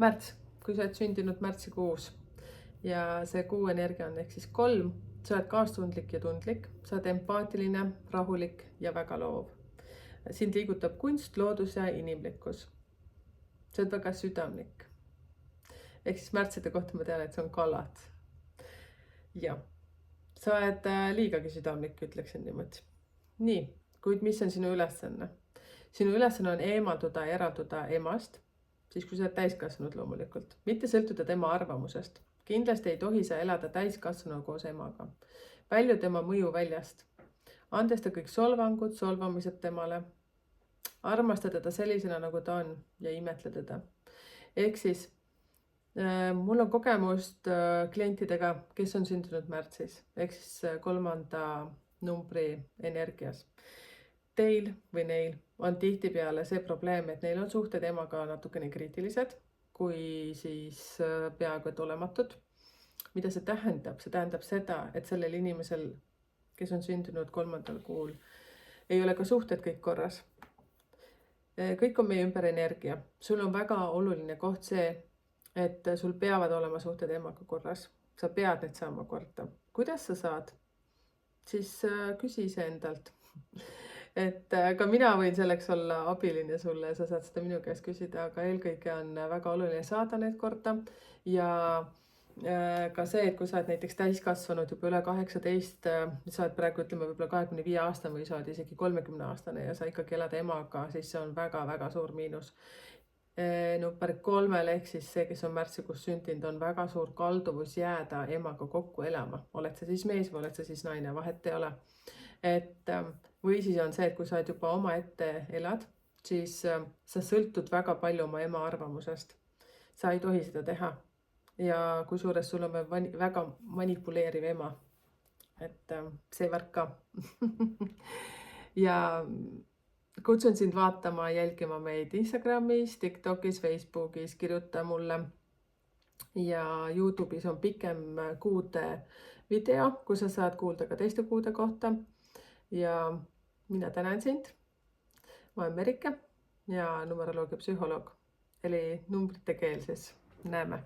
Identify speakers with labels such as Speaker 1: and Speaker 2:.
Speaker 1: Märts, kui sa oled sündinud märtsikuus ja see kuu energia on ehk siis 3, sa oled kaastundlik ja tundlik, sa oled empaatiline, rahulik ja väga loov. Sind liigutab kunst, loodus ja inimlikkus. Sa oled väga südamlik. Ehk siis märtside kohta ma tean, et see on kalad. Ja, sa oled liigagi südamlik, ütleksin niimoodi. Nii, kuid mis on sinu ülesanne? Sinu ülesanne on eemalduda ja eralduda emast, siis kui sa oled täiskasvanud loomulikult, mitte sõltuda tema arvamusest. Kindlasti ei tohi sa elada täiskasvanu koos emaga. Välju tema mõju väljast. Andesta kõik solvangud, solvamised temale. Armasta teda sellisena, nagu ta on ja imetle teda. Ehk siis mul on kogemust klientidega, kes on sündinud märtsis, ehk siis 3. numbri energias. Teil või neil on tihtipeale see probleem, et neil on suhted emaga natukene kriitilised, kui siis peaaegu et olematud. Mida see tähendab? See tähendab seda, et sellel inimesel, kes on sündinud 3. kuul, ei ole ka suhted kõik korras. Kõik on meie ümber energia. Sul on väga oluline koht see, et sul peavad olema suhted emaga korras. Sa pead need saama korda. Kuidas sa saad? Siis küsi iseendalt. Et ka mina võin selleks olla abiline sulle ja sa saad seda minu käest küsida, aga eelkõige on väga oluline saada need korda ja ka see, et kui sa oled näiteks täiskasvanud juba üle 18, sa oled praegu ütleme võib-olla 25 aastane või sa oled isegi 30 aastane ja sa ikkagi elad emaga, siis see on väga-väga suur miinus. Number 3 ehk siis see, kes on märtsikuus sündinud, on väga suur kalduvus jääda emaga kokku elama. Oled sa siis mees või oled sa siis naine, vahet ei ole. Või siis on see, et kui sa oled juba omaette elad, siis sa sõltud väga palju oma ema arvamusest. Sa ei tohi seda teha. Ja kui suures sul on väga manipuleeriv ema. Et see värk ka. Ja kutsun sind vaatama, jälgima meid Instagramis, TikTokis, Facebookis, kirjuta mulle. Ja YouTube'is on pikem kuude video, kus sa saad kuulda ka teiste kuude kohta. Ja mina tänan sind. Ma olen Merike ja numeroloogia psühholoog. Eli numbrite keel siis. Näeme.